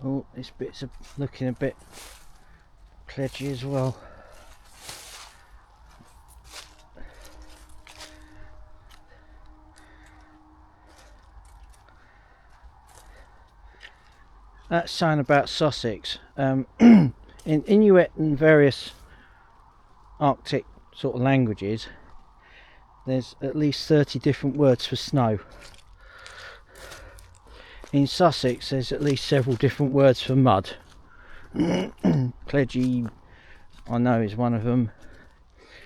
Oh, this bit's looking a bit pledgy as well. That sign about Sussex, in Inuit and various Arctic sort of languages, there's at least 30 different words for snow. In Sussex there's at least several different words for mud. Pledgy, I know, is one of them.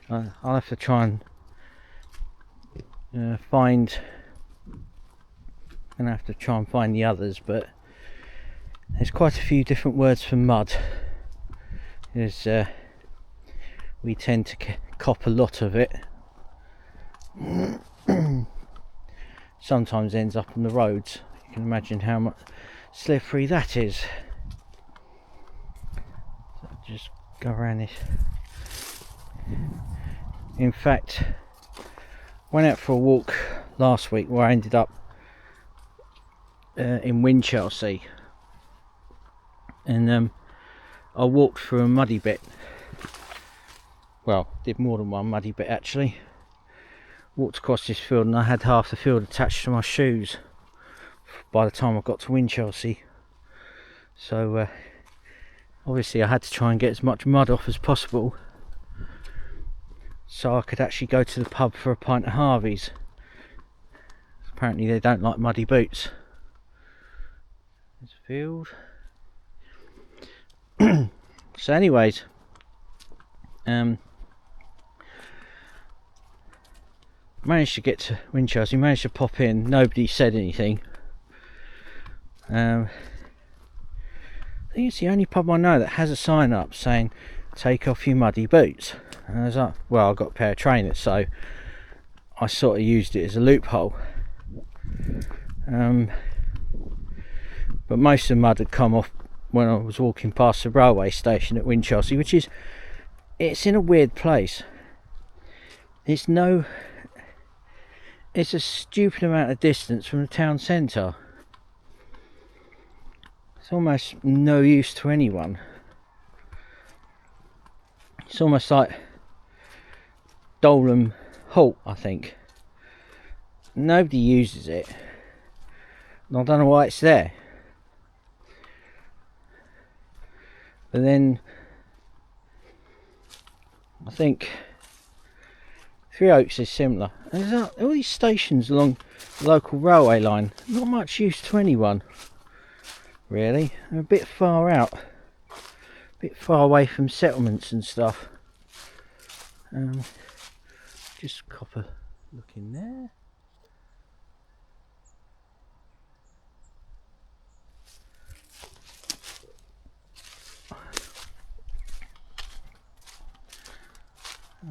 I'll have to try and find the others, but there's quite a few different words for mud. We tend to cop a lot of it. Sometimes ends up on the roads. You can imagine how much slippery that is. So just go around this. In fact, went out for a walk last week where I ended up in Winchelsea, and I walked through a muddy bit. Well, did more than one muddy bit actually. Walked across this field and I had half the field attached to my shoes by the time I got to Winchelsea. So obviously I had to try and get as much mud off as possible so I could actually go to the pub for a pint of Harvey's. Apparently they don't like muddy boots. This field. So anyways, managed to get to Winchelsea, managed to pop in, nobody said anything. I think it's the only pub I know that has a sign up saying take off your muddy boots. And I was like, well, I've got a pair of trainers, so I sort of used it as a loophole. But most of the mud had come off when I was walking past the railway station at Winchelsea, which is, it's in a weird place. It's a stupid amount of distance from the town centre. It's almost no use to anyone. It's almost like Dolan Halt, I think. Nobody uses it. And I don't know why it's there. But then I think Three Oaks is similar. There's all these stations along the local railway line, not much use to anyone, really. They're a bit far out, a bit far away from settlements and stuff. Just cop a look in there.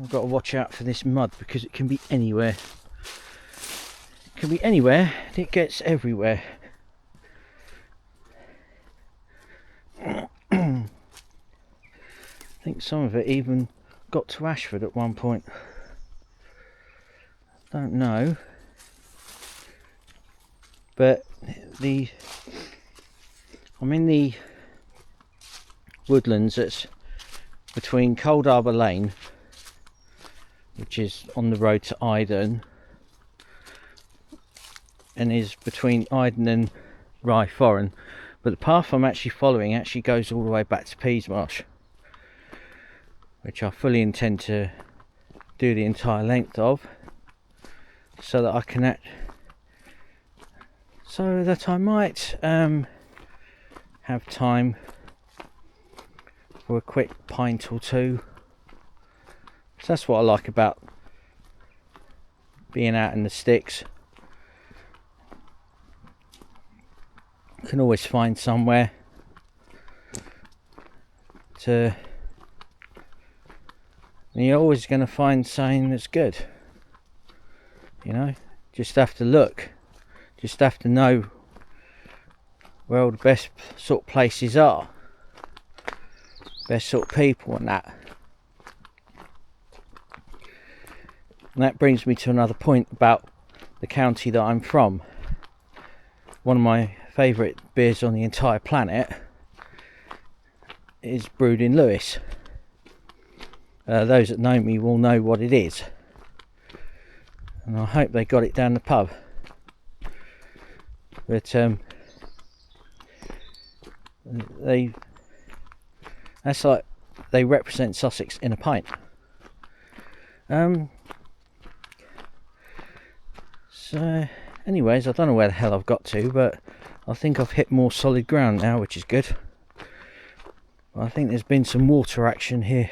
I've got to watch out for this mud because it can be anywhere. It can be anywhere and it gets everywhere. I think some of it even got to Ashford at one point. Don't know. But I'm in the woodlands that's between Cold Harbour Lane, which is on the road to Iden, and is between Iden and Rye Foreign, but the path I'm actually following actually goes all the way back to Peasmarsh, which I fully intend to do the entire length of, so that I might have time for a quick pint or two. So that's what I like about being out in the sticks. You can always find somewhere and you're always going to find something that's good. You know, just have to look, just have to know where all the best sort of places are, best sort of people and that. And that brings me to another point about the county that I'm from. One of my favourite beers on the entire planet is brewed in Lewis. Those that know me will know what it is, and I hope they got it down the pub. But that's like, they represent Sussex in a pint. So anyways, I don't know where the hell I've got to, but I think I've hit more solid ground now, which is good. I think there's been some water action here.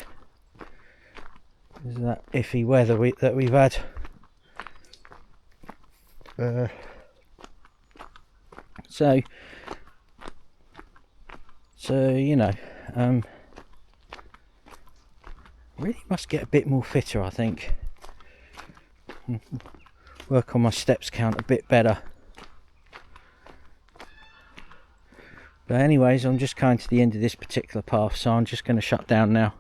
There's that iffy weather that we've had. So you know, really must get a bit more fitter, I think. Work on my steps count a bit better. But anyways, I'm just coming to the end of this particular path, so I'm just going to shut down now.